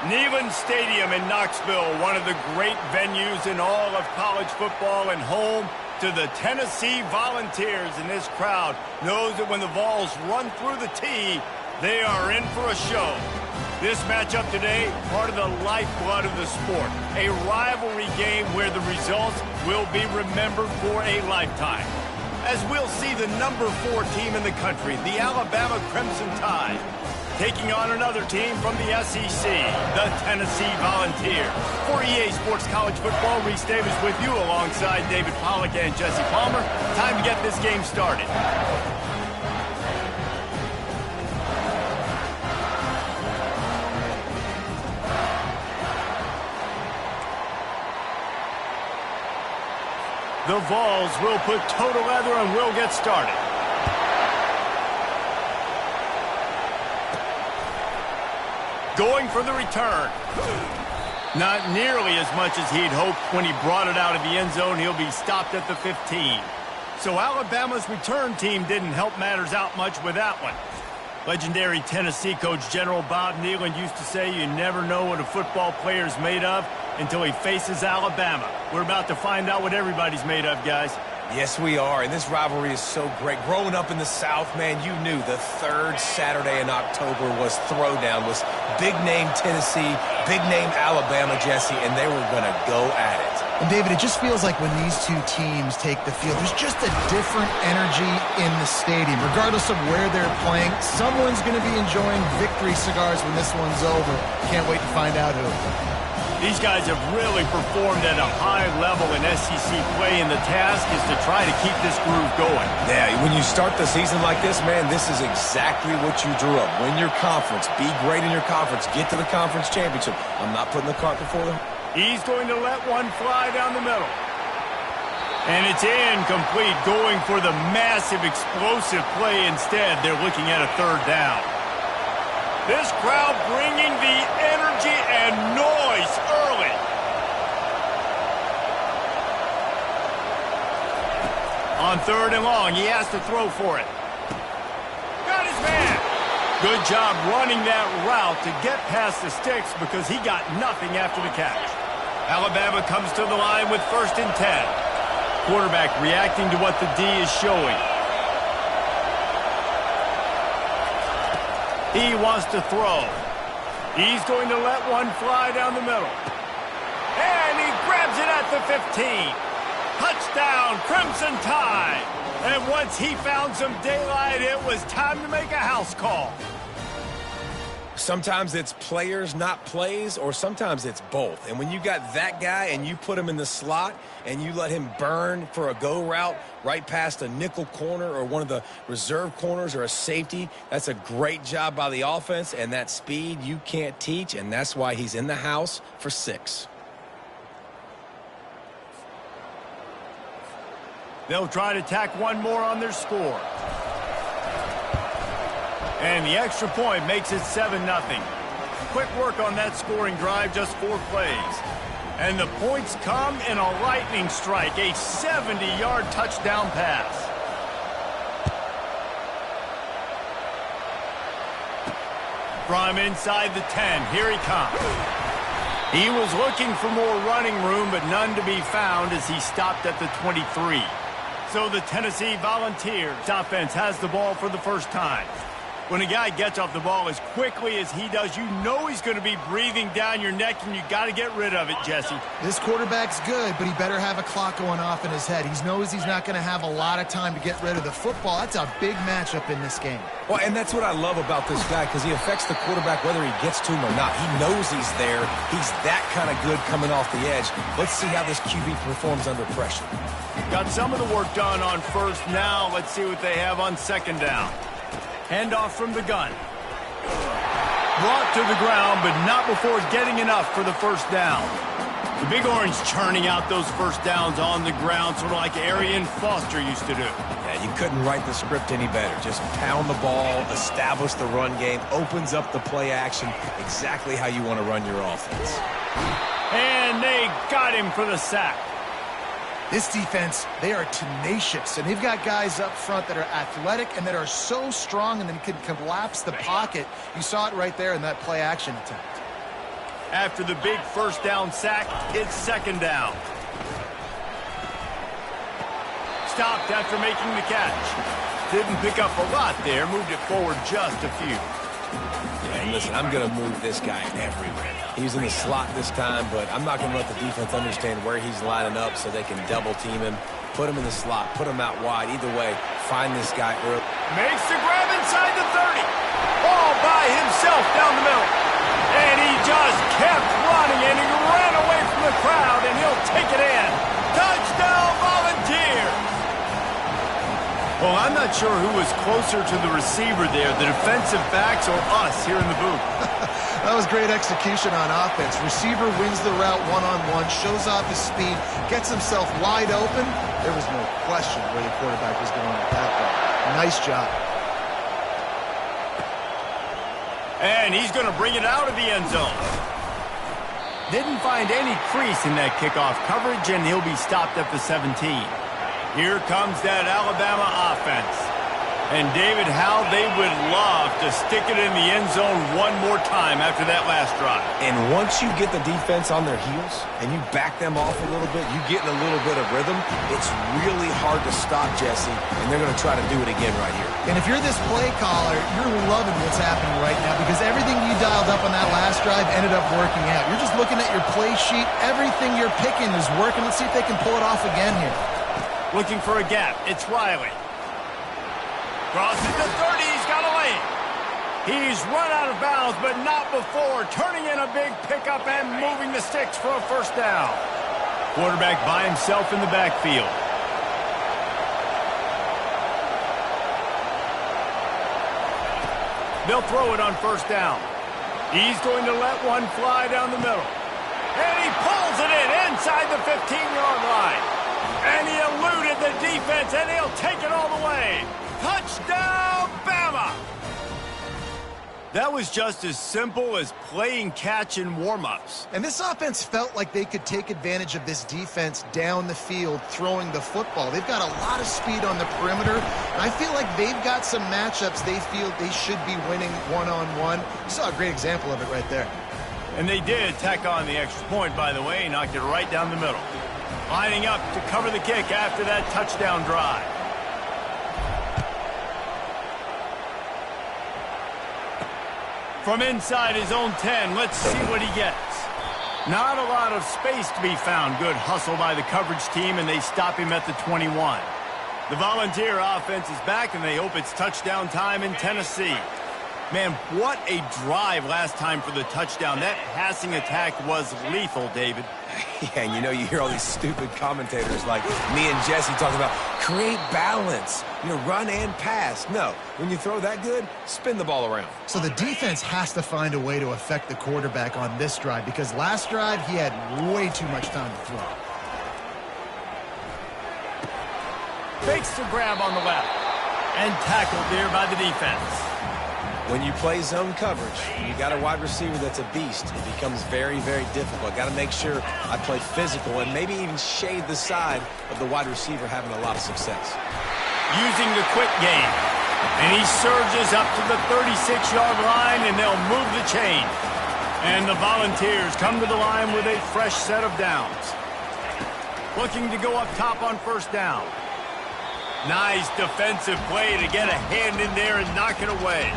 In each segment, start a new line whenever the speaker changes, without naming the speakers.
Neyland Stadium in Knoxville, one of the great venues in all of college football and home to the Tennessee Volunteers. And this crowd knows that when the Vols run through the tee, they are in for a show. This matchup today, part of the lifeblood of the sport. A rivalry game where the results will be remembered for a lifetime. As we'll see the number 4 team in the country, the Alabama Crimson Tide, taking on another team from the SEC, the Tennessee Volunteers. For EA Sports College Football, Reese Davis with you alongside David Pollack and Jesse Palmer. Time to get this game started. The Vols will put total leather and will get started. Going for the return. Not nearly as much as he'd hoped when he brought it out of the end zone. He'll be stopped at the 15. So Alabama's return team didn't help matters out much with that one. Legendary Tennessee coach General Bob Neyland used to say you never know what a football player's made of until he faces Alabama. We're about to find out what everybody's made of, guys.
Yes, we are, and this rivalry is so great. Growing up in the South, man, you knew the third Saturday in October was Throwdown, was big-name Tennessee, big-name Alabama, Jesse, and they were going to go at it.
And, David, it just feels like when these two teams take the field, there's just a different energy in the stadium. Regardless of where they're playing, someone's going to be enjoying victory cigars when this one's over. Can't wait to find out who.
These guys have really performed at a high level in SEC play, and the task is to try to keep this groove going.
Yeah, when you start the season like this, man, this is exactly what you drew up. Win your conference, be great in your conference, get to the conference championship. I'm not putting the cart before the...
He's going to let one fly down the middle. And it's incomplete, going for the massive explosive play instead. They're looking at a third down. This crowd bringing the energy and noise early. On third and long, he has to throw for it. Got his man. Good job running that route to get past the sticks because he got nothing after the catch. Alabama comes to the line with 1st and 10. Quarterback reacting to what the D is showing. He wants to throw. He's going to let one fly down the middle. And he grabs it at the 15. Touchdown, Crimson Tide. And once he found some daylight, it was time to make a house call.
Sometimes it's players, not plays, or sometimes it's both. And when you got that guy and you put him in the slot and you let him burn for a go route right past a nickel corner or one of the reserve corners or a safety, that's a great job by the offense, and that speed you can't teach, and that's why he's in the house for 6.
They'll try to tack one more on their score. And the extra point makes it 7-0. Quick work on that scoring drive, just 4 plays. And the points come in a lightning strike, a 70-yard touchdown pass. From inside the 10, here he comes. He was looking for more running room, but none to be found as he stopped at the 23. So the Tennessee Volunteers offense has the ball for the first time. When a guy gets off the ball as quickly as he does, you know he's going to be breathing down your neck, and you got to get rid of it, Jesse.
This quarterback's good, but he better have a clock going off in his head. He knows he's not going to have a lot of time to get rid of the football. That's a big matchup in this game.
Well, and that's what I love about this guy, because he affects the quarterback whether he gets to him or not. He knows he's there. He's that kind of good coming off the edge. Let's see how this QB performs under pressure.
Got some of the work done on first. Now let's see what they have on 2nd down. Handoff from the gun. Brought to the ground, but not before getting enough for the first down. The Big Orange churning out those first downs on the ground, sort of like Arian Foster used to do.
Yeah, you couldn't write the script any better. Just pound the ball, establish the run game, opens up the play action, exactly how you want to run your offense.
And they got him for the sack.
This defense, they are tenacious, and they've got guys up front that are athletic and that are so strong and then can collapse the pocket. You saw it right there in that play-action attempt.
After the big first down sack, it's second down. Stopped after making the catch. Didn't pick up a lot there, moved it forward just a few.
Yeah, and listen, I'm going to move this guy everywhere. He's in the slot this time, but I'm not going to let the defense understand where he's lining up so they can double team him, put him in the slot, put him out wide. Either way, find this guy early.
Makes the grab inside the 30. All by himself down the middle. And he just kept running, and he ran away from the crowd, and he'll take it in. Touchdown, Volunteers! Well, I'm not sure who was closer to the receiver there, the defensive backs or us here in the booth.
That was great execution on offense. Receiver wins the route one-on-one, shows off his speed, gets himself wide open. There was no question where the quarterback was going with that ball. Nice job.
And he's going to bring it out of the end zone. Didn't find any crease in that kickoff coverage, and he'll be stopped at the 17. Here comes that Alabama offense. And David, how they would love to stick it in the end zone one more time after that last drive.
And once you get the defense on their heels and you back them off a little bit, you get in a little bit of rhythm, it's really hard to stop, Jesse, and they're going to try to do it again right here.
And if you're this play caller, you're loving what's happening right now because everything you dialed up on that last drive ended up working out. You're just looking at your play sheet. Everything you're picking is working. Let's see if they can pull it off again here.
Looking for a gap. It's Riley. Crosses the 30. He's got a lane. He's run out of bounds, but not before. Turning in a big pickup and moving the sticks for a first down. Quarterback by himself in the backfield. They'll throw it on first down. He's going to let one fly down the middle. And he pulls it in inside the 15-yard line. And he eluded the defense, and he'll take it all the way. Touchdown, Bama! That was just as simple as playing catch in warm-ups.
And this offense felt like they could take advantage of this defense down the field throwing the football. They've got a lot of speed on the perimeter, and I feel like they've got some matchups they feel they should be winning one-on-one. You saw a great example of it right there.
And they did tack on the extra point, by the way, knocked it right down the middle. Lining up to cover the kick after that touchdown drive. From inside his own 10, let's see what he gets. Not a lot of space to be found. Good hustle by the coverage team, and they stop him at the 21. The Volunteer offense is back, and they hope it's touchdown time in Tennessee. Man, what a drive last time for the touchdown. That passing attack was lethal, David.
Yeah, and you know, you hear all these stupid commentators like me and Jesse talking about create balance, run and pass. No, when you throw that good, spin the ball around.
So the defense has to find a way to affect the quarterback on this drive because last drive he had way too much time to throw.
Fakes the grab on the left and tackled there by the defense.
When you play zone coverage, you got a wide receiver that's a beast. It becomes very, very difficult. Got to make sure I play physical and maybe even shade the side of the wide receiver having a lot of success.
Using the quick game. And he surges up to the 36-yard line, and they'll move the chain. And the Volunteers come to the line with a fresh set of downs. Looking to go up top on first down. Nice defensive play to get a hand in there and knock it away.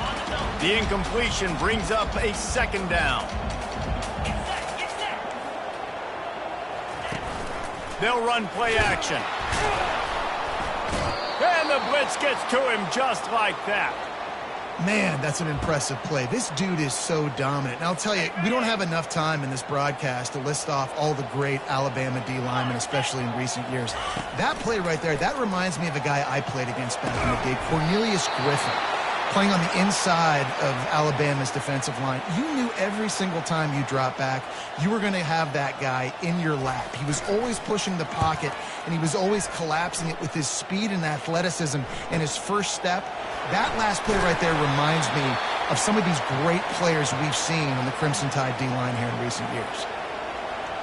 The incompletion brings up a second down. They'll run play action. And the blitz gets to him just like that.
Man, that's an impressive play. This dude is so dominant. And I'll tell you, we don't have enough time in this broadcast to list off all the great Alabama D linemen, especially in recent years. That play right there, that reminds me of a guy I played against back in the day, Cornelius Griffin, playing on the inside of Alabama's defensive line. You knew every single time you drop back, you were going to have that guy in your lap. He was always pushing the pocket, and he was always collapsing it with his speed and athleticism and his first step. That last play right there reminds me of some of these great players we've seen on the Crimson Tide D-line here in recent years.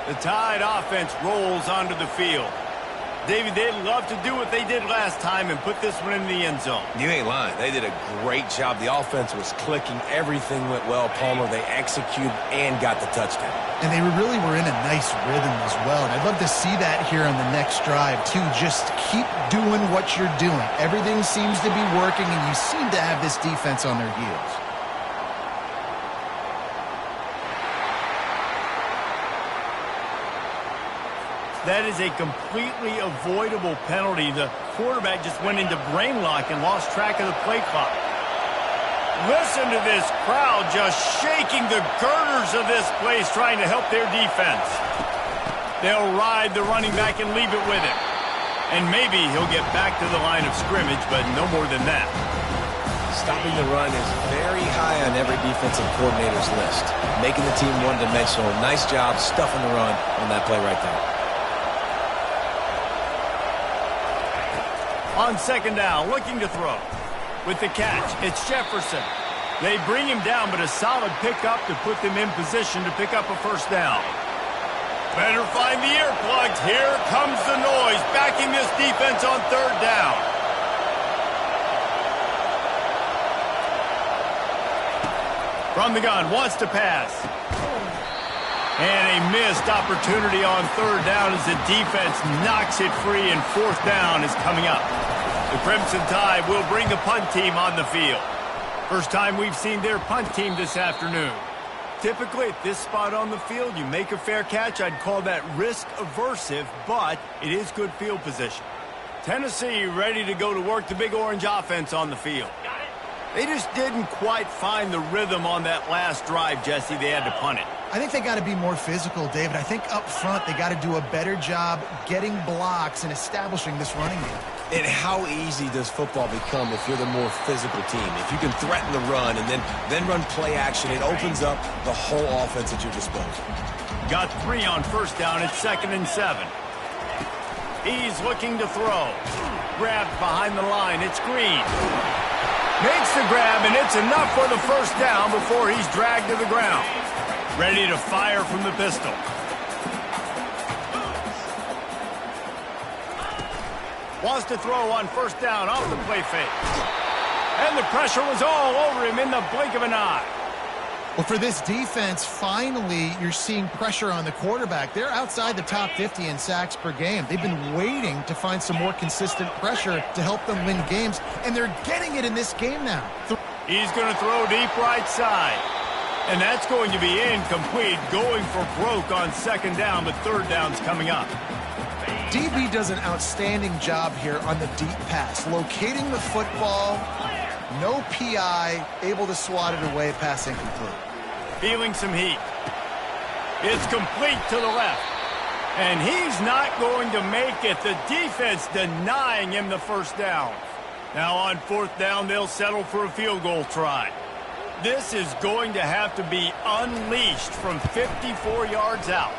The Tide offense rolls onto the field. David, they'd love to do what they did last time and put this one in the end zone.
You ain't lying. They did a great job. The offense was clicking. Everything went well, Palmer. They executed and got the touchdown.
And they really were in a nice rhythm as well. And I'd love to see that here on the next drive, too. Just keep doing what you're doing. Everything seems to be working, and you seem to have this defense on their heels.
That is a completely avoidable penalty. The quarterback just went into brain lock and lost track of the play clock. Listen to this crowd just shaking the girders of this place trying to help their defense. They'll ride the running back and leave it with him. And maybe he'll get back to the line of scrimmage, but no more than that.
Stopping the run is very high on every defensive coordinator's list. Making the team one-dimensional. Nice job stuffing the run on that play right there.
On second down, looking to throw. With the catch, it's Jefferson. They bring him down, but a solid pickup to put them in position to pick up a first down. Better find the earplugs. Here comes the noise, backing this defense on third down. From the gun, wants to pass. And a missed opportunity on third down as the defense knocks it free, and fourth down is coming up. The Crimson Tide will bring the punt team on the field. First time we've seen their punt team this afternoon. Typically, at this spot on the field, you make a fair catch. I'd call that risk-aversive, but it is good field position. Tennessee ready to go to work, the Big Orange offense on the field. They just didn't quite find the rhythm on that last drive, Jesse. They had to punt it.
I think they got to be more physical, David. I think up front they got to do a better job getting blocks and establishing this running game.
And how easy does football become if you're the more physical team? If you can threaten the run and then run play action, it opens up the whole offense at your disposal.
Got 3 on first down at 2nd and 7. He's looking to throw. Grabbed behind the line. It's Green. Makes the grab, and it's enough for the first down before he's dragged to the ground. Ready to fire from the pistol. Wants to throw on first down off the play fake. And the pressure was all over him in the blink of an eye.
Well, for this defense, finally, you're seeing pressure on the quarterback. They're outside the top 50 in sacks per game. They've been waiting to find some more consistent pressure to help them win games, and they're getting it in this game now.
He's going to throw deep right side. And that's going to be incomplete, going for broke on second down, but third down's coming up.
DB does an outstanding job here on the deep pass, locating the football, no PI, able to swat it away, pass incomplete.
Feeling some heat. It's complete to the left. And he's not going to make it. The defense denying him the first down. Now on fourth down, they'll settle for a field goal try. This is going to have to be unleashed from 54 yards out.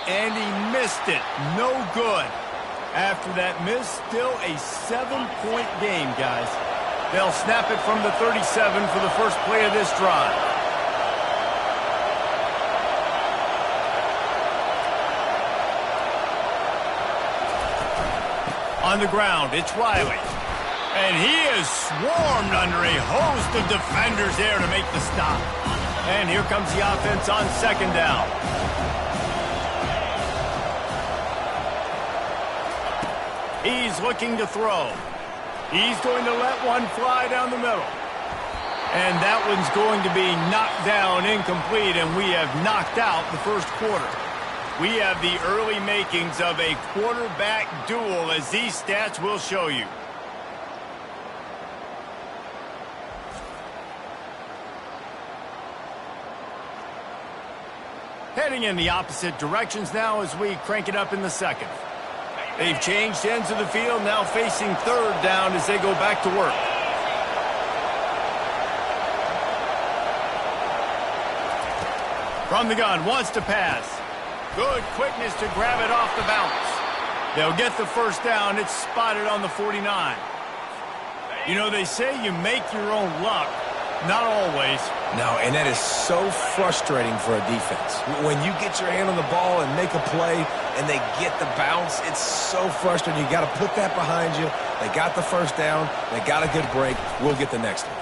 And he missed it. No good. After that miss, still a 7-point game, guys. They'll snap it from the 37 for the first play of this drive. On the ground, it's Riley. And he is swarmed under a host of defenders there to make the stop. And here comes the offense on second down. He's looking to throw. He's going to let one fly down the middle. And that one's going to be knocked down incomplete, and we have knocked out the first quarter. We have the early makings of a quarterback duel, as these stats will show you. Heading in the opposite directions now as we crank it up in the second. They've changed ends of the field, now facing third down as they go back to work. From the gun, wants to pass. Good quickness to grab it off the bounce. They'll get the first down. It's spotted on the 49. You know, they say you make your own luck. Not always.
No, and that is so frustrating for a defense. When you get your hand on the ball and make a play and they get the bounce, it's so frustrating. You got to put that behind you. They got the first down. They got a good break. We'll get the next one.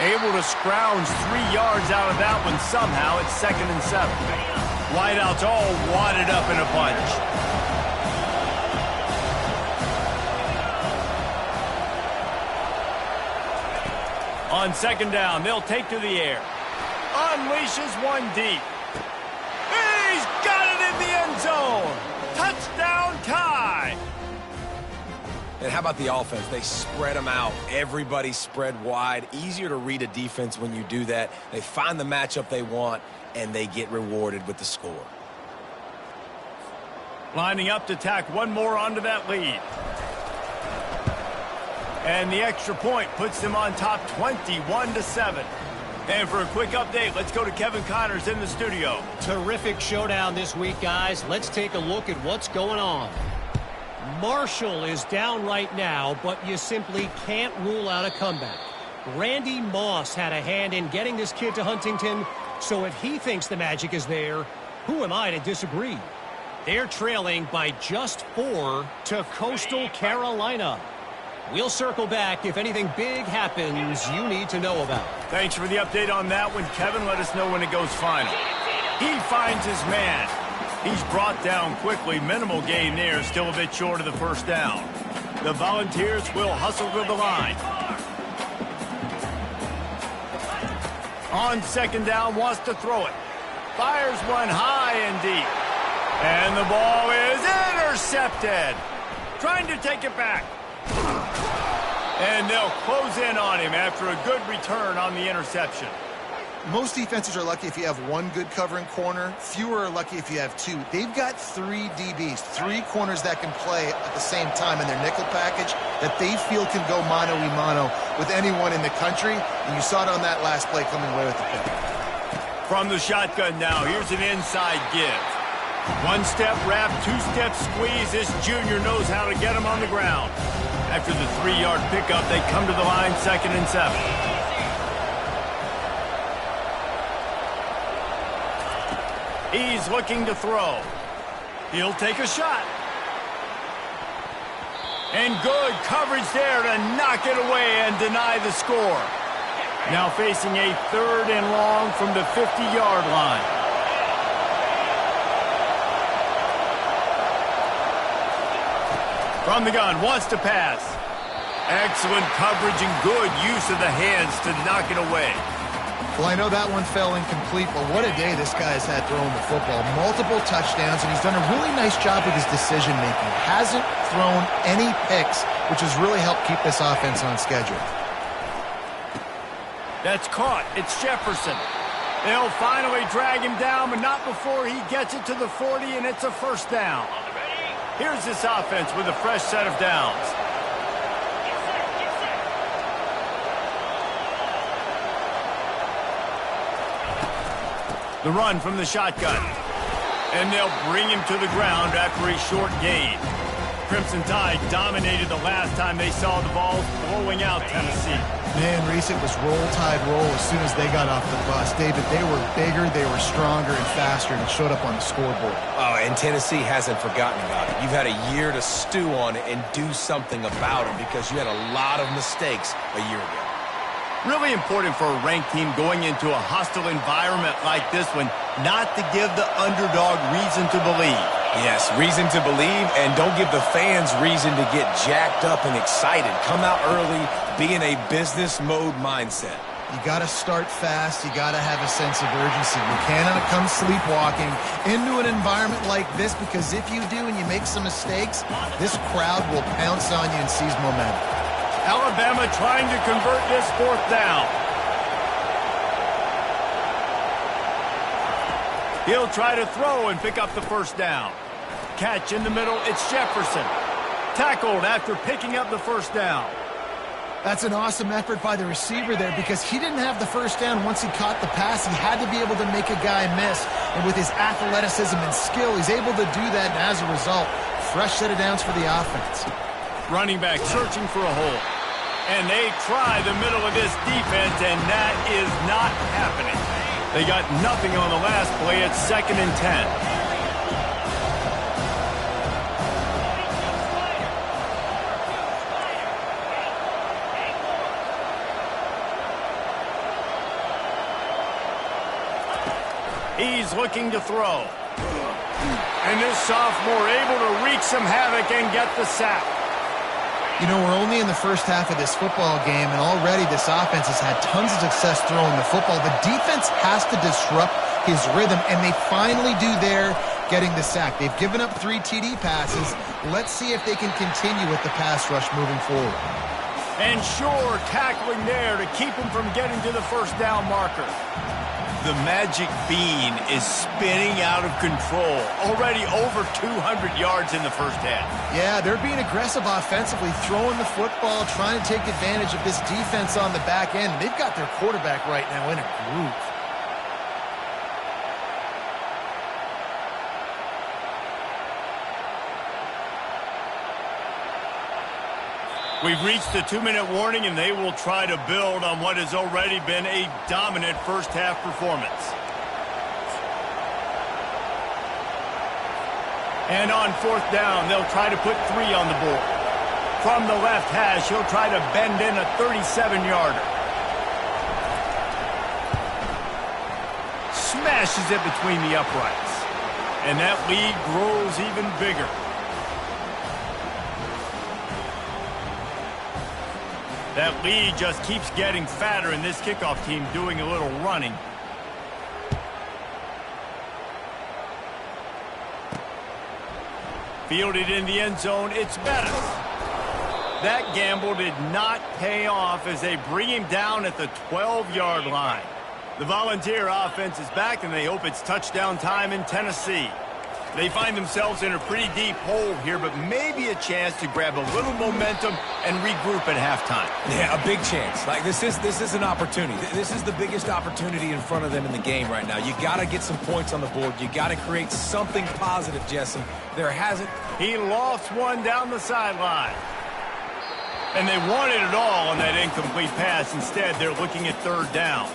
Able to scrounge 3 yards out of that one somehow. It's 2nd and 7. Wideouts all wadded up in a bunch. On 2nd down, they'll take to the air. Unleashes one deep. He's got it in the end zone. Touchdown tie.
And how about the offense? They spread them out. Everybody spread wide. Easier to read a defense when you do that. They find the matchup they want, and they get rewarded with the score.
Lining up to tack one more onto that lead. And the extra point puts them on top 21-7. And for a quick update, let's go to Kevin Connors in the studio.
Terrific showdown this week, guys. Let's take a look at what's going on. Marshall is down right now, but you simply can't rule out a comeback. Randy Moss had a hand in getting this kid to Huntington, so if he thinks the magic is there, who am I to disagree? They're trailing by just 4 to Coastal Carolina. We'll circle back if anything big happens you need to know about.
Thanks for the update on that one, Kevin. Let us know when it goes final. He finds his man. He's brought down quickly. Minimal gain there. Still a bit short of the first down. The Volunteers will hustle to the line. On 2nd down, wants to throw it. Fires one high and deep. And the ball is intercepted. Trying to take it back. And they'll close in on him after a good return on the interception.
Most defenses are lucky if you have one good covering corner. Fewer are lucky if you have 2. They've got 3 DBs, 3 corners that can play at the same time in their nickel package that they feel can go mano-a-mano with anyone in the country. And you saw it on that last play coming away with the pick.
From the shotgun now, here's an inside give. 1-step wrap, 2-step squeeze. This junior knows how to get him on the ground. After the 3-yard pickup, they come to the line, 2nd and 7. He's looking to throw. He'll take a shot. And good coverage there to knock it away and deny the score. Now facing a 3rd and long from the 50-yard line. From the gun, wants to pass. Excellent coverage and good use of the hands to knock it away.
Well, I know that one fell incomplete, but what a day this guy has had throwing the football. Multiple touchdowns, and he's done a really nice job with his decision-making. Hasn't thrown any picks, which has really helped keep this offense on schedule.
That's caught. It's Jefferson. They'll finally drag him down, but not before he gets it to the 40, and it's a first down. Here's this offense with a fresh set of downs. The run from the shotgun. And they'll bring him to the ground after a short gain. Crimson Tide dominated the last time they saw the ball blowing out Tennessee.
Man, Reese, it was roll tide roll as soon as they got off the bus. David, they were bigger, they were stronger and faster, and it showed up on the scoreboard.
Oh, and Tennessee hasn't forgotten about it. You've had a year to stew on it and do something about it because you had a lot of mistakes a year ago.
Really important for a ranked team going into a hostile environment like this one, not to give the underdog reason to believe.
Yes, reason to believe, and don't give the fans reason to get jacked up and excited. Come out early, be in a business mode mindset.
You got to start fast. You got to have a sense of urgency. You cannot come sleepwalking into an environment like this, because if you do and you make some mistakes, this crowd will pounce on you and seize momentum.
Alabama trying to convert this 4th down. He'll try to throw and pick up the first down. Catch in the middle, it's Jefferson. Tackled after picking up the first down.
That's an awesome effort by the receiver there, because he didn't have the first down once he caught the pass. He had to be able to make a guy miss. And with his athleticism and skill, he's able to do that. And as a result, fresh set of downs for the offense.
Running back searching for a hole. And they try the middle of this defense, and that is not happening. They got nothing on the last play. It's 2nd and 10. He's looking to throw. And this sophomore able to wreak some havoc and get the sack.
You know, we're only in the first half of this football game, and already this offense has had tons of success throwing the football. The defense has to disrupt his rhythm, and they finally do there, getting the sack. They've given up 3 TD passes. Let's see if they can continue with the pass rush moving forward.
And sure, tackling there to keep him from getting to the first down marker. The magic bean is spinning out of control. Already over 200 yards in the first half.
Yeah, they're being aggressive offensively, throwing the football, trying to take advantage of this defense on the back end. They've got their quarterback right now in a groove.
We've reached the 2-minute warning, and they will try to build on what has already been a dominant first-half performance. And on 4th down, they'll try to put 3 on the board. From the left hash, he'll try to bend in a 37-yarder. Smashes it between the uprights. And that lead grows even bigger. That lead just keeps getting fatter, and this kickoff team doing a little running. Fielded in the end zone, it's Bettis. That gamble did not pay off as they bring him down at the 12-yard line. The Volunteer offense is back, and they hope it's touchdown time in Tennessee. They find themselves in a pretty deep hole here, but maybe a chance to grab a little momentum and regroup at halftime.
Yeah, a big chance. Like this is an opportunity. This is the biggest opportunity in front of them in the game right now. You got to get some points on the board. You got to create something positive, Jesse. There hasn't.
He lofts one down the sideline. And they wanted it all on that incomplete pass. Instead, they're looking at 3rd down.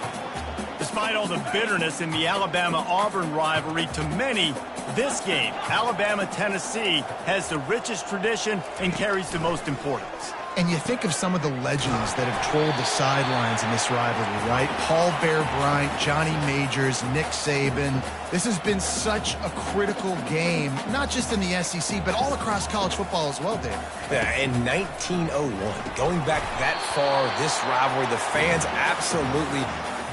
Despite all the bitterness in the Alabama-Auburn rivalry, to many, this game, Alabama-Tennessee, has the richest tradition and carries the most importance.
And you think of some of the legends that have trolled the sidelines in this rivalry, right? Paul Bear Bryant, Johnny Majors, Nick Saban. This has been such a critical game, not just in the SEC, but all across college football as well, Dave.
Yeah, in 1901, going back that far, this rivalry, the fans absolutely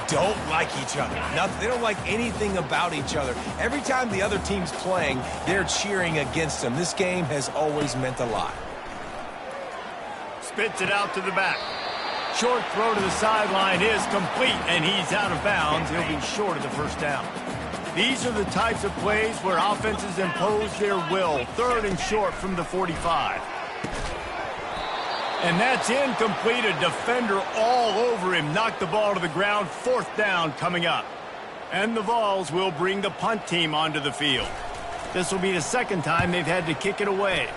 don't like each other. They don't like anything about each other. Every time the other team's playing, they're cheering against them. This game has always meant a lot.
Spits it out to the back. Short throw to the sideline is complete, and he's out of bounds. He'll be short of the first down. These are the types of plays where offenses impose their will. 3rd and short from the 45. And that's incomplete. A defender all over him. Knocked the ball to the ground. 4th down coming up. And the Vols will bring the punt team onto the field. This will be the 2nd time they've had to kick it away.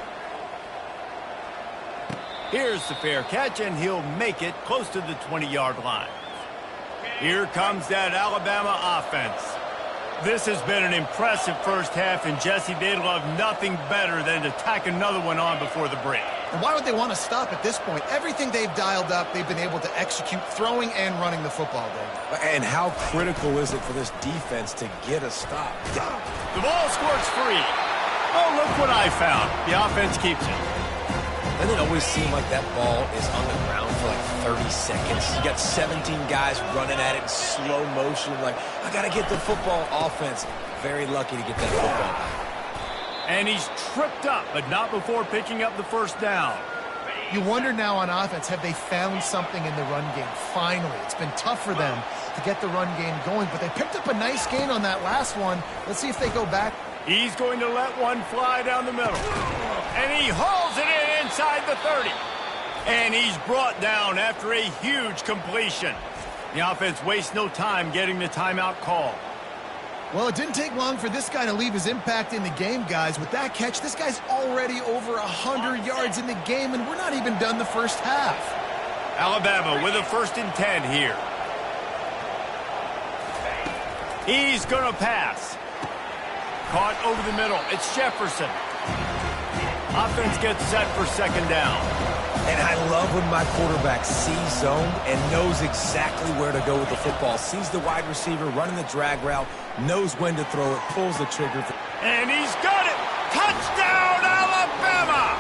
Here's the fair catch, and he'll make it close to the 20-yard line. Here comes that Alabama offense. This has been an impressive first half, and Jesse, they'd love nothing better than to tack another one on before the break.
And why would they want to stop at this point? Everything they've dialed up, they've been able to execute, throwing and running the football, Dave.
And how critical is it for this defense to get a stop?
The ball squirts free. Oh, look what I found. The offense keeps it.
Doesn't it always seem like that ball is on the ground for like 30 seconds? You got 17 guys running at it in slow motion. Like, I got to get the football. Offense, very lucky to get that football back.
And he's tripped up, but not before picking up the first down.
You wonder now on offense, have they found something in the run game? Finally, it's been tough for them to get the run game going, but they picked up a nice gain on that last one. Let's see if they go back.
He's going to let one fly down the middle. And he hauls it in inside the 30. And he's brought down after a huge completion. The offense wastes no time getting the timeout call.
Well, it didn't take long for this guy to leave his impact in the game, guys. With that catch, this guy's already over 100 yards in the game, and we're not even done the first half.
Alabama with a 1st and 10 here. He's going to pass. Caught over the middle. It's Jefferson. Offense gets set for 2nd down.
And I love when my quarterback sees zone and knows exactly where to go with the football. Sees the wide receiver running the drag route, knows when to throw it, pulls the trigger.
And he's got it! Touchdown, Alabama!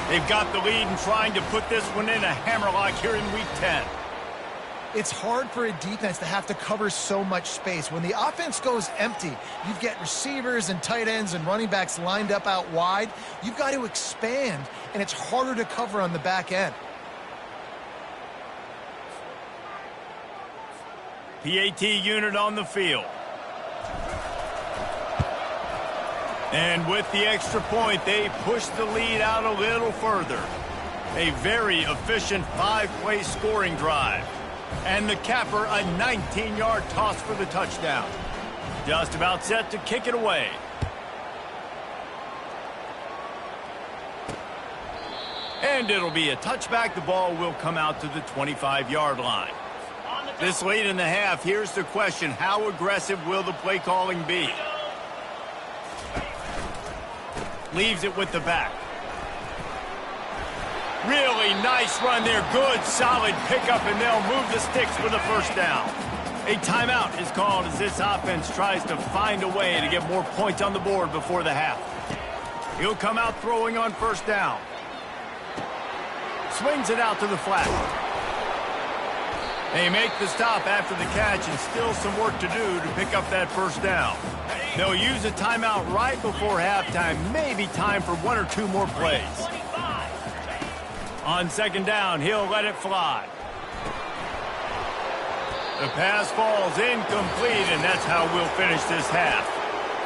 They've got the lead and trying to put this one in a hammerlock here in Week 10.
It's hard for a defense to have to cover so much space. When the offense goes empty, you get receivers and tight ends and running backs lined up out wide. You've got to expand, and it's harder to cover on the back end.
PAT unit on the field. And with the extra point, they push the lead out a little further. A very efficient 5-play scoring drive. And the capper, a 19-yard toss for the touchdown. Just about set to kick it away. And it'll be a touchback. The ball will come out to the 25-yard line. This late in the half, here's the question. How aggressive will the play calling be? Leaves it with the back. Really nice run there. Good, solid pickup, and they'll move the sticks for the 1st down. A timeout is called as this offense tries to find a way to get more points on the board before the half. He'll come out throwing on 1st down. Swings it out to the flat. They make the stop after the catch, and still some work to do to pick up that 1st down. They'll use a timeout right before halftime. Maybe time for 1 or 2 more plays. On 2nd down, he'll let it fly. The pass falls incomplete, and that's how we'll finish this half.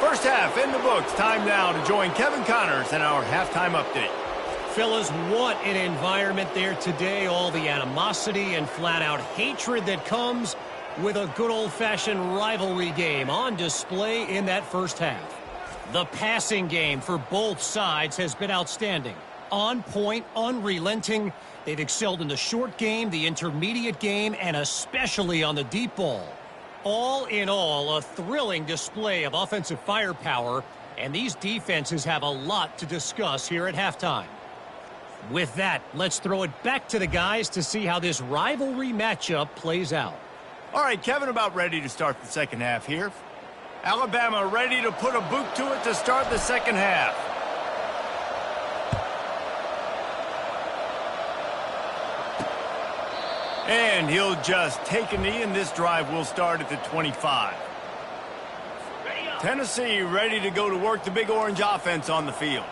1st half in the books. Time now to join Kevin Connors in our halftime update.
Fellas, what an environment there today. All the animosity and flat-out hatred that comes with a good old-fashioned rivalry game on display in that 1st half. The passing game for both sides has been outstanding. On point, unrelenting. They've excelled in the short game, the intermediate game, and especially on the deep ball. All in all, a thrilling display of offensive firepower, and these defenses have a lot to discuss here at halftime. With that, let's throw it back to the guys to see how this rivalry matchup plays out.
All right, Kevin, about ready to start the 2nd half here. Alabama ready to put a boot to it to start the 2nd half. And he'll just take a knee, and this drive will start at the 25. Tennessee ready to go to work. The Big Orange offense on the field.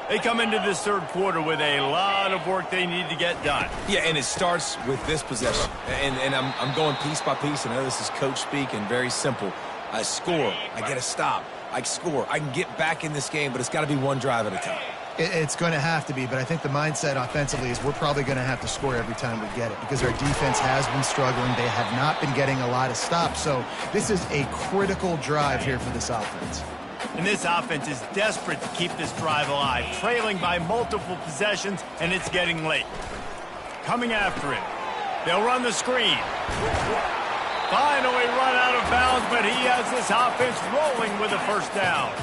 They come into this 3rd quarter with a lot of work they need to get done.
Yeah, and it starts with this possession. And I'm going piece by piece. I know this is coach speak and very simple. I score. I get a stop. I score. I can get back in this game, but it's got to be one drive at a time.
It's going to have to be, but I think the mindset offensively is we're probably going to have to score every time we get it because our defense has been struggling. They have not been getting a lot of stops, so this is a critical drive here for this offense.
And this offense is desperate to keep this drive alive, trailing by multiple possessions, and it's getting late. Coming after it. They'll run the screen. Finally run out of bounds, but he has this offense rolling with a 1st down.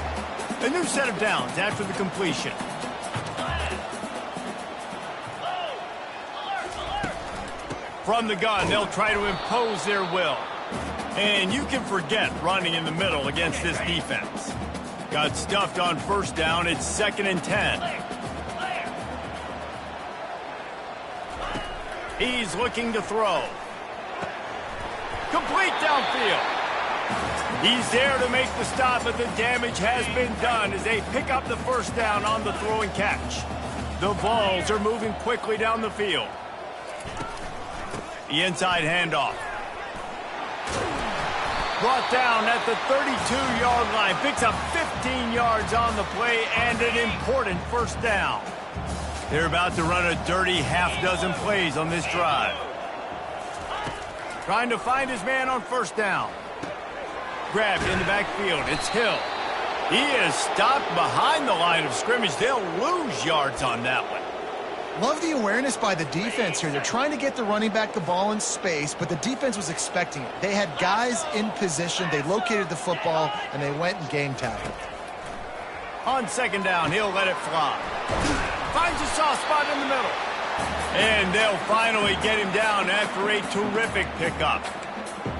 A new set of downs after the completion. From the gun, they'll try to impose their will. And you can forget running in the middle against this defense. Got stuffed on 1st down. It's 2nd and 10. He's looking to throw. Complete downfield. He's there to make the stop, but the damage has been done as they pick up the 1st down on the throw and catch. The Vols are moving quickly down the field. The inside handoff. Brought down at the 32-yard line. Picks up 15 yards on the play and an important 1st down. They're about to run a dirty half-dozen plays on this drive. Trying to find his man on 1st down. Grabbed in the backfield. It's Hill. He is stopped behind the line of scrimmage. They'll lose yards on that one.
Love the awareness by the defense here. They're trying to get the running back the ball in space, but the defense was expecting it. They had guys in position. They located the football, and they went and game tackled.
On second down, he'll let it fly. Finds a soft spot in the middle. And they'll finally get him down after a terrific pickup.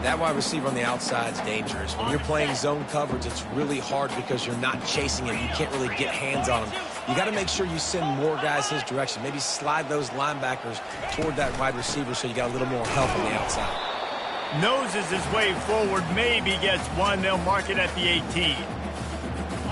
That wide receiver on the outside is dangerous. When you're playing zone coverage, it's really hard because you're not chasing him. You can't really get hands on him. You got to make sure you send more guys his direction. Maybe slide those linebackers toward that wide receiver so you got a little more help on the outside.
Noses his way forward, maybe gets one. They'll mark it at the 18.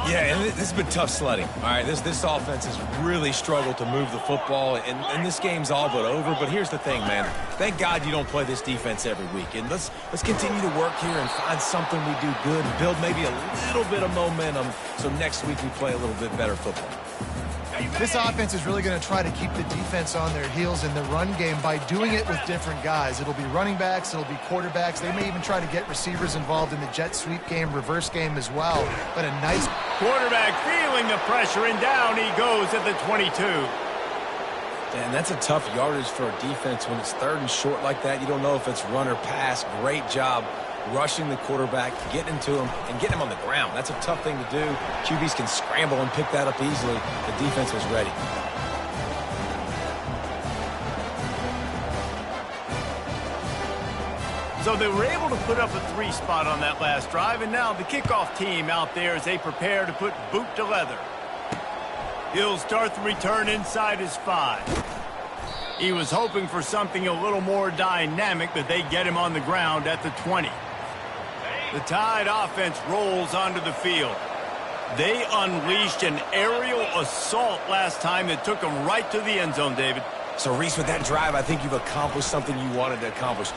Yeah, and this has been tough sledding. All right, this offense has really struggled to move the football, and this game's all but over. But here's the thing, man. Thank God you don't play this defense every week. And let's continue to work here and find something we do good, build maybe a little bit of momentum so next week we play a little bit better football.
This offense is really going to try to keep the defense on their heels in the run game by doing it with different guys. It'll be running backs, it'll be quarterbacks. They may even try to get receivers involved in the jet sweep game, reverse game as well. But a nice
quarterback feeling the pressure, and down he goes at the 22.
And that's a tough yardage for a defense when it's third and short like that. You don't know if it's run or pass. Great job rushing the quarterback, getting to him, and getting him on the ground. That's a tough thing to do. QBs can scramble and pick that up easily. The defense was ready.
So they were able to put up a 3 spot on that last drive, and now the kickoff team out there as they prepare to put boot to leather. He'll start the return inside his 5. He was hoping for something a little more dynamic, but they get him on the ground at the 20. The Tide offense rolls onto the field. They unleashed an aerial assault last time that took them right to the end zone, David.
So, Reese, with that drive, I think you've accomplished something you wanted to accomplish.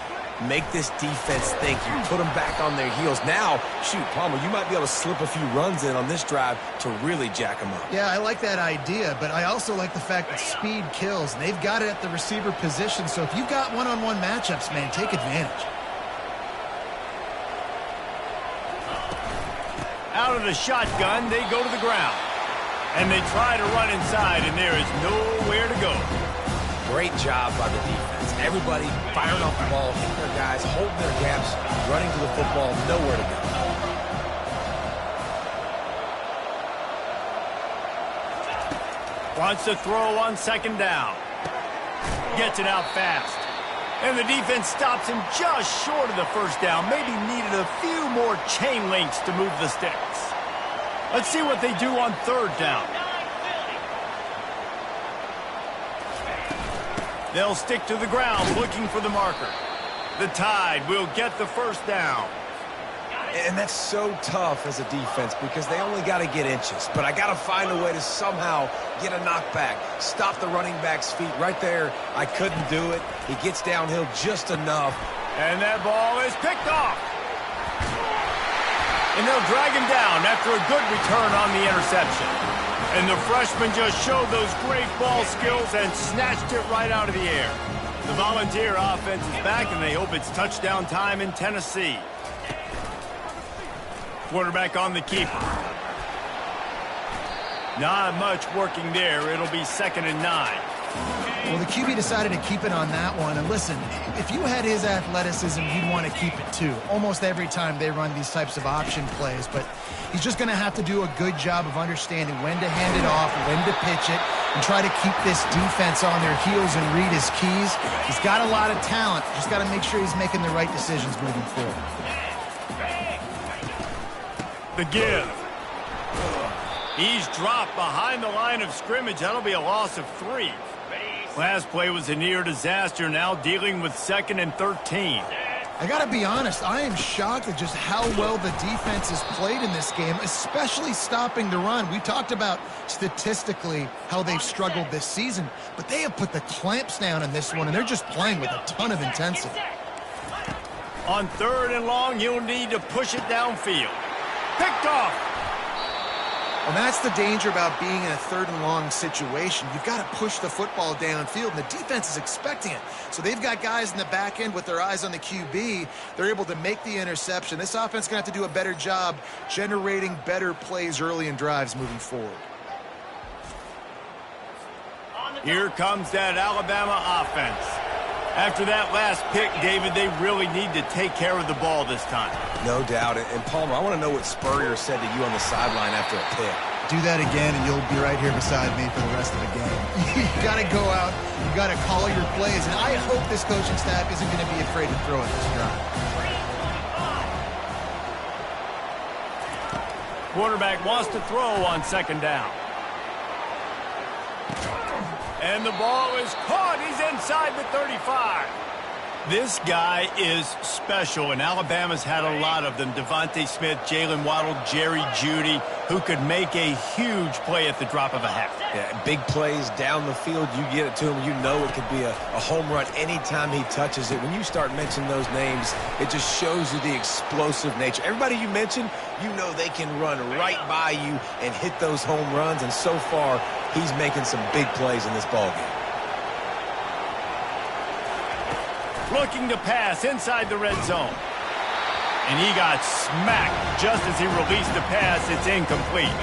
Make this defense think. You put them back on their heels. Now, shoot, Palmer, you might be able to slip a few runs in on this drive to really jack them up.
Yeah, I like that idea, but I also like the fact that speed kills, and they've got it at the receiver position. So if you've got one-on-one matchups, man, take advantage.
Out of the shotgun, they go to the ground. And they try to run inside, and there is nowhere to go.
Great job by the defense. Everybody firing off the ball, hitting their guys, holding their gaps, running to the football, nowhere to
go. Wants to throw on second down. Gets it out fast. And the defense stops him just short of the first down. Maybe needed a few more chain links to move the sticks. Let's see what they do on third down. They'll stick to the ground looking for the marker. The Tide will get the first down.
And that's so tough as a defense because they only got to get inches. But I got to find a way to somehow get a knockback, stop the running back's feet right there. I couldn't do it. He gets downhill just enough.
And that ball is picked off. And they'll drag him down after a good return on the interception. And the freshman just showed those great ball skills and snatched it right out of the air. The Volunteer offense is back, and they hope it's touchdown time in Tennessee. Quarterback on the keeper. Not much working there. It'll be 2nd and 9.
Well, the QB decided to keep it on that one. And listen, if you had his athleticism, you'd want to keep it too. Almost every time they run these types of option plays. But he's just going to have to do a good job of understanding when to hand it off, when to pitch it, and try to keep this defense on their heels and read his keys. He's got a lot of talent. Just got to make sure he's making the right decisions moving forward.
The give. He's dropped behind the line of scrimmage. That'll be a loss of 3. Last play was a near disaster. Now dealing with 2nd and 13.
I got to be honest, I am shocked at just how well the defense has played in this game, especially stopping the run. We talked about statistically how they've struggled this season, but they have put the clamps down in this one, and they're just playing with a ton of intensity.
On 3rd and long, you'll need to push it downfield. Picked off.
And that's the danger about being in a 3rd and long situation. You've got to push the football downfield, and the defense is expecting it. So they've got guys in the back end with their eyes on the QB. They're able to make the interception. This offense is going to have to do a better job generating better plays early in drives moving forward.
Here comes that Alabama offense. After that last pick, David, they really need to take care of the ball this time.
No doubt. And Palmer, I want to know what Spurrier said to you on the sideline after a pick.
Do that again, and you'll be right here beside me for the rest of the game. You got to go out. You got to call your plays. And I hope this coaching staff isn't going to be afraid to throw at this drive.
Quarterback wants to throw on second down. And the ball is caught. He's inside the 35. This guy is special, and Alabama's had a lot of them. Devontae Smith, Jalen Waddle, Jerry Jeudy, who could make a huge play at the drop of a hat.
Yeah, big plays down the field. You get it to him, you know it could be a home run anytime he touches it. When you start mentioning those names, it just shows you the explosive nature. Everybody you mentioned, you know they can run right by you and hit those home runs, and so far, he's making some big plays in this ballgame.
Looking to pass inside the red zone. And he got smacked just as he released the pass. It's incomplete.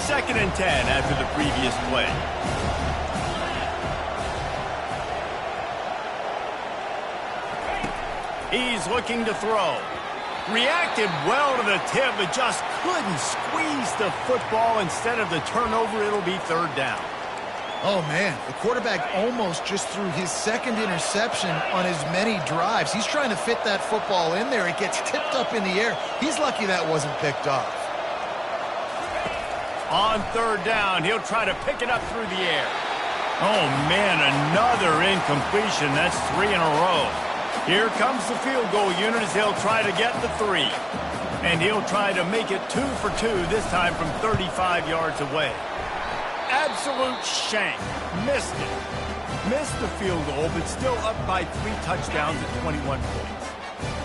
2nd and 10 after the previous play. He's looking to throw. Reacted well to the tip, but just couldn't squeeze the football. Instead of the turnover, it'll be 3rd down.
Oh, man, the quarterback almost just threw his 2nd interception on as many drives. He's trying to fit that football in there. It gets tipped up in the air. He's lucky that wasn't picked off.
On 3rd down, he'll try to pick it up through the air. Oh, man, another incompletion. That's 3 in a row. Here comes the field goal unit as he'll try to get the 3. And he'll try to make it 2 for 2, this time from 35 yards away. Absolute shank. Missed it. Missed the field goal, but still up by 3 touchdowns at 21 points.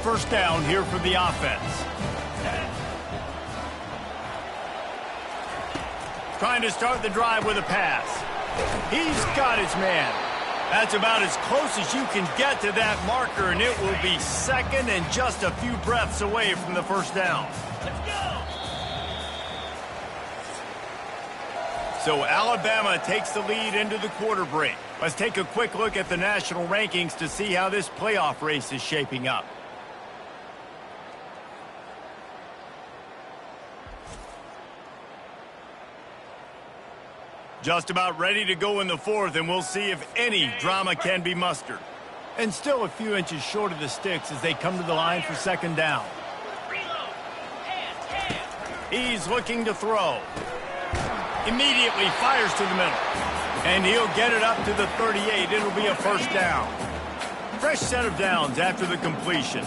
1st down here for the offense. Trying to start the drive with a pass. He's got his man. That's about as close as you can get to that marker, and it will be 2nd and just a few breaths away from the 1st down. So Alabama takes the lead into the quarter break. Let's take a quick look at the national rankings to see how this playoff race is shaping up. Just about ready to go in the 4th, and we'll see if any drama can be mustered. And still a few inches short of the sticks as they come to the line for 2nd down. He's looking to throw. Immediately fires to the middle. And he'll get it up to the 38. It'll be a 1st down. Fresh set of downs after the completion.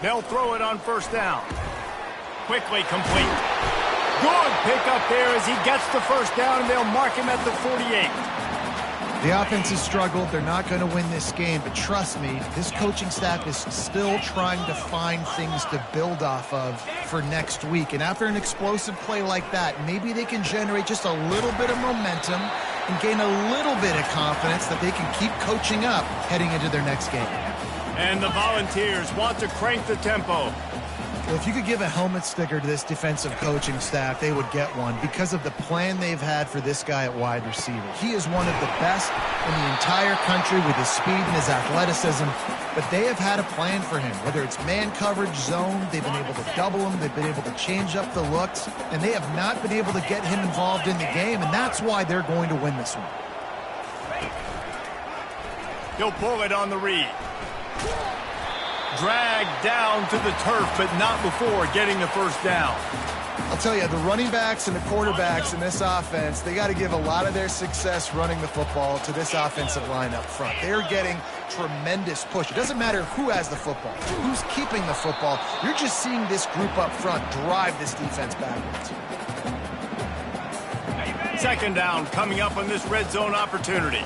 They'll throw it on 1st down. Quickly complete. Good pick up there as he gets the 1st down, and they'll mark him at the 48.
The offense has struggled. They're not going to win this game, but trust me, this coaching staff is still trying to find things to build off of for next week. And after an explosive play like that, maybe they can generate just a little bit of momentum and gain a little bit of confidence that they can keep coaching up heading into their next game.
And the Volunteers want to crank the tempo.
Well, if you could give a helmet sticker to this defensive coaching staff, they would get one because of the plan they've had for this guy at wide receiver. He is one of the best in the entire country with his speed and his athleticism, but they have had a plan for him. Whether it's man coverage, zone, they've been able to double him, they've been able to change up the looks, and they have not been able to get him involved in the game, and that's why they're going to win this one.
He'll pull it on the read. Dragged down to the turf, but not before getting the 1st down.
I'll tell you, the running backs and the quarterbacks in this offense, they got to give a lot of their success running the football to this offensive line up front. They're getting tremendous push. It doesn't matter who has the football, who's keeping the football. You're just seeing this group up front drive this defense backwards.
2nd down coming up on this red zone opportunity.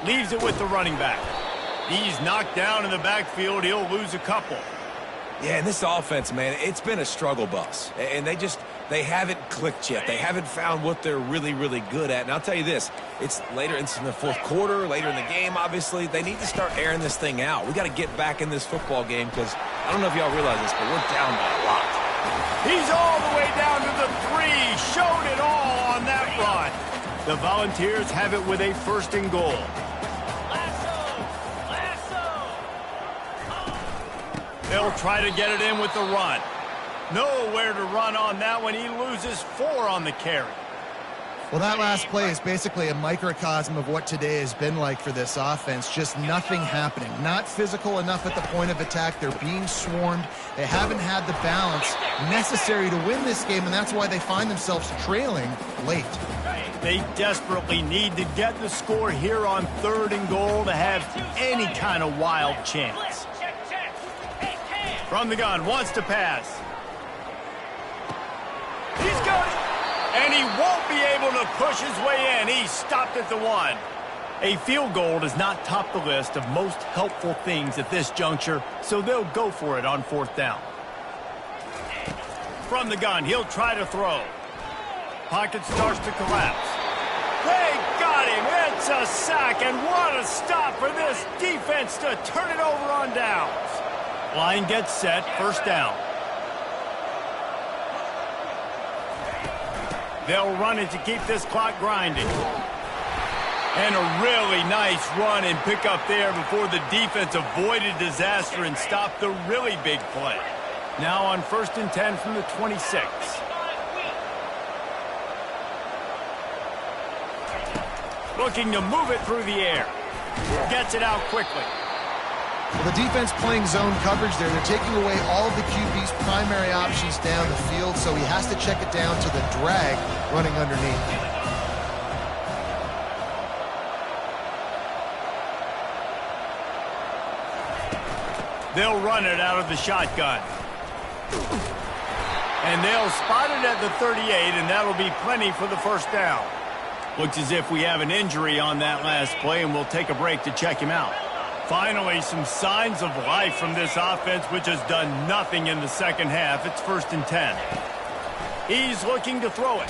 Leaves it with the running back. He's knocked down in the backfield. He'll lose a couple.
Yeah, and this offense, man, it's been a struggle bus. And they just they haven't clicked yet. They haven't found what they're really, really good at. And I'll tell you this, it's later in the fourth quarter, later in the game, obviously. They need to start airing this thing out. We got to get back in this football game because I don't know if y'all realize this, but we're down by a lot.
He's all the way down to the 3. Showed it all on that run. The Volunteers have it with a 1st and goal. They'll try to get it in with the run. Nowhere to run on that one. He loses 4 on the carry.
Well, that last play is basically a microcosm of what today has been like for this offense. Just nothing happening. Not physical enough at the point of attack. They're being swarmed. They haven't had the balance necessary to win this game, and that's why they find themselves trailing late.
They desperately need to get the score here on 3rd and goal to have any kind of wild chance. From the gun, wants to pass. He's got it. And he won't be able to push his way in. He's stopped at the 1. A field goal does not top the list of most helpful things at this juncture, so they'll go for it on 4th down. From the gun, he'll try to throw. Pocket starts to collapse. They got him. It's a sack, and what a stop for this defense to turn it over on downs. Line gets set, 1st down. They'll run it to keep this clock grinding. And a really nice run and pick up there before the defense avoided disaster and stopped the really big play. Now on 1st and 10 from the 26. Looking to move it through the air. Gets it out quickly.
Well, the defense playing zone coverage there. They're taking away all of the QB's primary options down the field, so he has to check it down to the drag running underneath.
They'll run it out of the shotgun. And they'll spot it at the 38, and that'll be plenty for the 1st down. Looks as if we have an injury on that last play, and we'll take a break to check him out. Finally, some signs of life from this offense, which has done nothing in the 2nd half. It's 1st and 10. He's looking to throw it.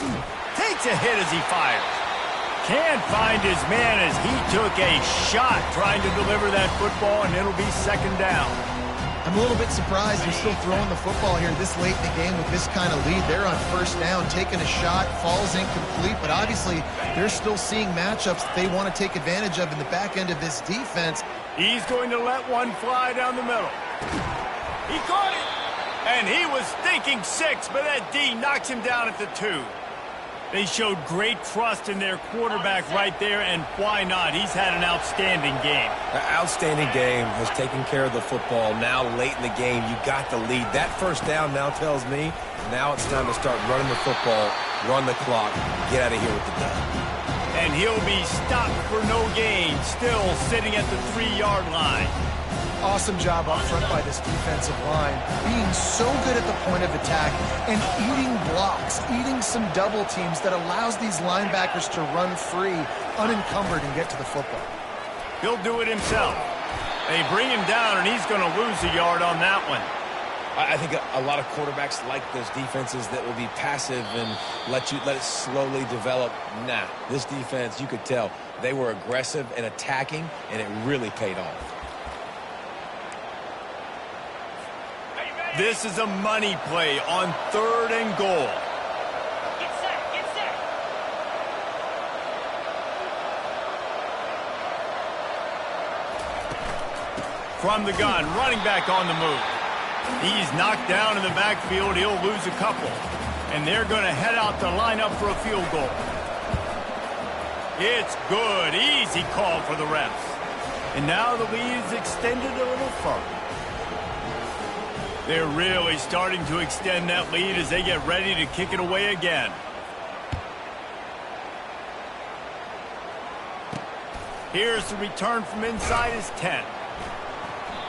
Takes a hit as he fires. Can't find his man as he took a shot trying to deliver that football, and it'll be 2nd down.
I'm a little bit surprised they're still throwing the football here this late in the game with this kind of lead. They're on 1st down, taking a shot, falls incomplete, but obviously they're still seeing matchups that they want to take advantage of in the back end of this defense.
He's going to let one fly down the middle. He caught it! And he was thinking 6, but that D knocks him down at the 2. They showed great trust in their quarterback right there, and why not? He's had an outstanding game.
An outstanding game, has taken care of the football. Now late in the game, you got the lead. That 1st down now tells me now it's time to start running the football, run the clock, get out of here with the dub.
And he'll be stopped for no gain, still sitting at the 3-yard line.
Awesome job up front by this defensive line, being so good at the point of attack and eating blocks, eating some double teams that allows these linebackers to run free, unencumbered, and get to the football.
He'll do it himself. They bring him down, and he's going to lose a yard on that one.
I think a lot of quarterbacks like those defenses that will be passive and let it slowly develop. Nah, this defense, you could tell, they were aggressive and attacking, and it really paid off.
This is a money play on 3rd and goal.
Get set, get set.
From the gun, running back on the move. He's knocked down in the backfield. He'll lose a couple. And they're going to head out to line up for a field goal. It's good. Easy call for the refs. And now the lead is extended a little further. They're really starting to extend that lead as they get ready to kick it away again. Here's the return from inside his 10.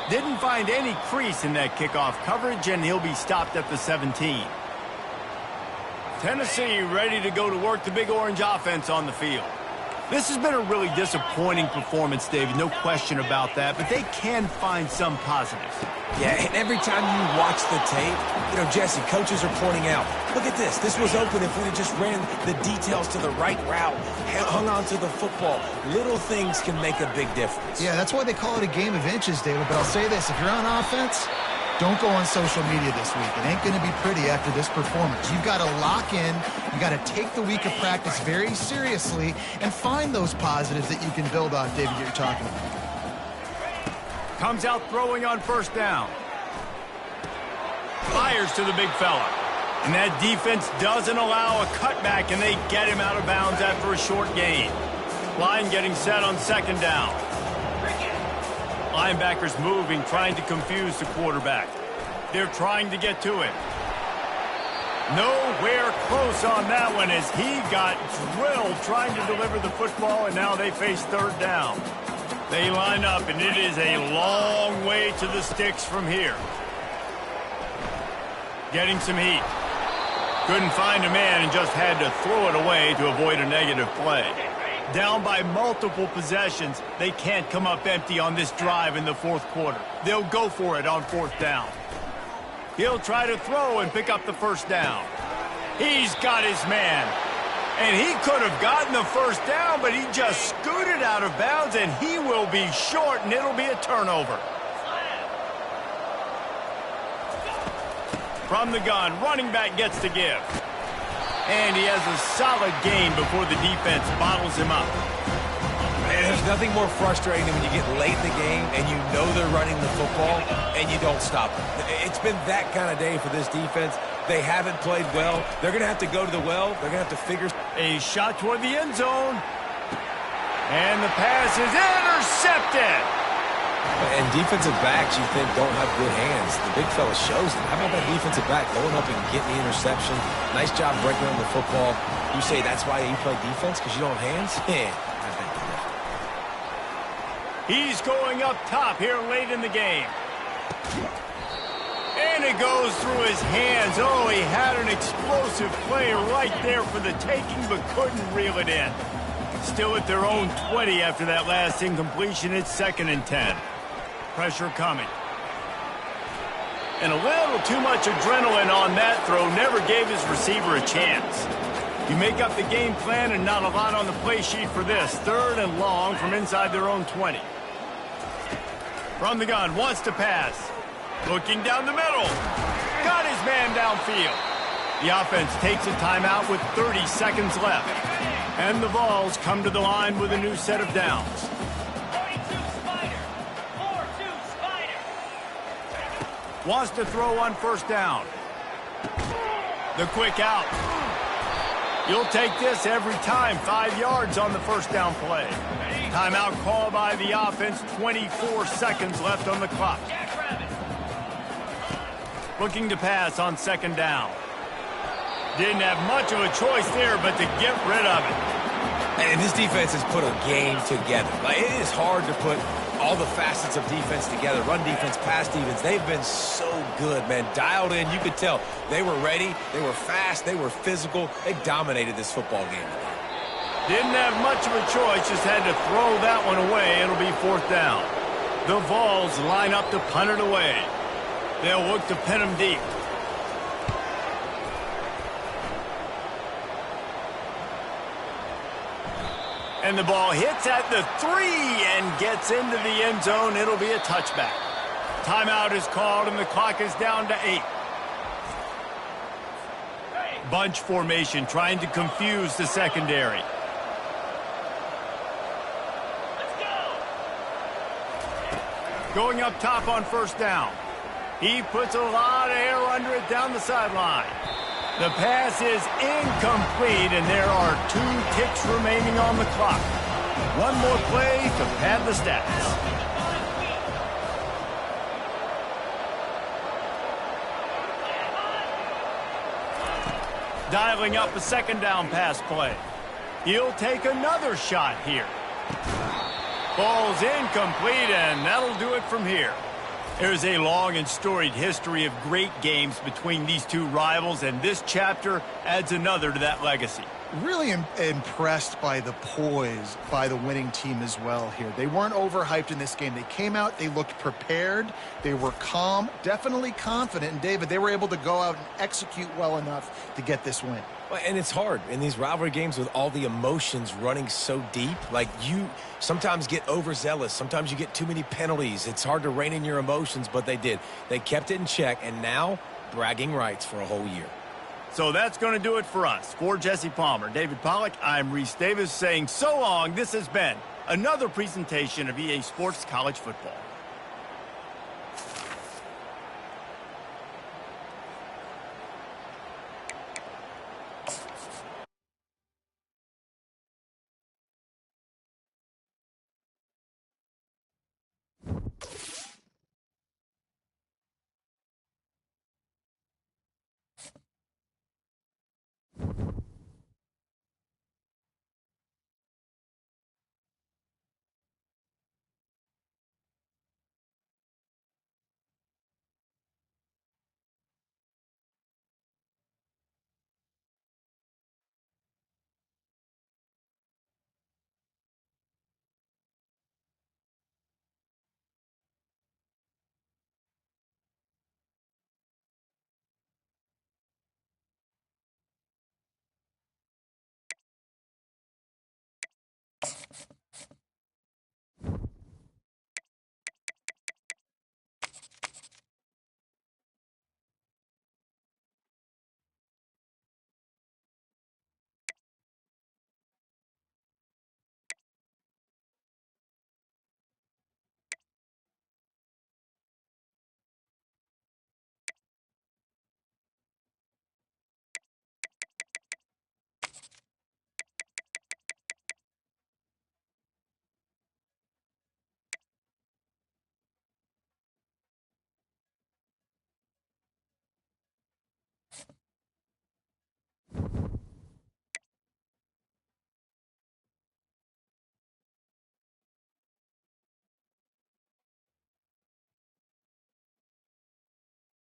Didn't find any crease in that kickoff coverage, and he'll be stopped at the 17. Tennessee ready to go to work the Big Orange offense on the field. This has been a really disappointing performance, David, no question about that, but they can find some positives.
Yeah, and every time you watch the tape, Jesse, coaches are pointing out, look at this. This was open if we'd have just ran the details to the right route, hung on to the football. Little things can make a big difference.
Yeah, that's why they call it a game of inches, David. But I'll say this, if you're on offense, don't go on social media this week. It ain't going to be pretty after this performance. You've got to lock in. You've got to take the week of practice very seriously and find those positives that you can build off, David, that you're talking about.
Comes out throwing on first down. Fires to the big fella. And that defense doesn't allow a cutback, and they get him out of bounds after a short gain. Line getting set on second down. Linebackers moving, trying to confuse the quarterback. They're trying to get to him. Nowhere close on that one as he got drilled trying to deliver the football, and now they face third down. They line up, and it is a long way to the sticks from here. Getting some heat. Couldn't find a man and just had to throw it away to avoid a negative play. Down by multiple possessions, they can't come up empty on this drive in the fourth quarter. They'll go for it on fourth down. He'll try to throw and pick up the first down. He's got his man. And he could have gotten the first down, but he just scooted out of bounds, and he will be short, and it'll be a turnover. From the gun, running back gets to give. And he has a solid gain before the defense bottles him up.
Man, there's nothing more frustrating than when you get late in the game and you know they're running the football and you don't stop them. It's been that kind of day for this defense. They haven't played well. They're going to have to go to the well. They're going to have to figure.
A shot toward the end zone. And the pass is intercepted.
And defensive backs, you think, don't have good hands. The big fella shows it. How about that defensive back going up and getting the interception? Nice job breaking on the football. You say that's why you play defense, because you don't have hands? Yeah, I think that.
He's going up top here late in the game. And it goes through his hands. Oh, he had an explosive play right there for the taking, but couldn't reel it in. Still at their own 20 after that last incompletion. It's 2nd and 10. Pressure coming. And a little too much adrenaline on that throw. Never gave his receiver a chance. You make up the game plan and not a lot on the play sheet for this. 3rd and long from inside their own 20. From the gun, wants to pass. Looking down the middle. Got his man downfield. The offense takes a timeout with 30 seconds left. And the Vols come to the line with a new set of downs.
42 Spider. 4-2 Spider.
Wants to throw on first down. The quick out. You'll take this every time. 5 yards on the first down play. Timeout call by the offense. 24 seconds left on the clock. Looking to pass on second down. Didn't have much of a choice there, but to get rid of it.
And this defense has put a game together. Like, it is hard to put all the facets of defense together. Run defense, pass defense. They've been so good, man. Dialed in. You could tell they were ready. They were fast. They were physical. They dominated this football game today.
Didn't have much of a choice. Just had to throw that one away. It'll be fourth down. The Vols line up to punt it away. They'll look to pin them deep. And the ball hits at the 3 and gets into the end zone. It'll be a touchback. Timeout is called, and the clock is down to 8. Bunch formation, trying to confuse the secondary.
Let's go.
Going up top on first down. He puts a lot of air under it down the sideline. The pass is incomplete, and there are 2 ticks remaining on the clock. One more play to pad the stats. Dialing up a second down pass play. He'll take another shot here. Ball's incomplete, and that'll do it from here. There's a long and storied history of great games between these two rivals, and this chapter adds another to that legacy.
Really impressed by the poise by the winning team as well here. They weren't overhyped in this game. They came out, they looked prepared, they were calm, definitely confident. And David, they were able to go out and execute well enough to get this win.
Well, and it's hard in these rivalry games with all the emotions running so deep. Like, you sometimes get overzealous. Sometimes you get too many penalties. It's hard to rein in your emotions, but they did. They kept it in check, and now bragging rights for a whole year.
So that's going to do it for us. For Jesse Palmer, David Pollack, I'm Reese Davis saying so long. This has been another presentation of EA Sports College Football.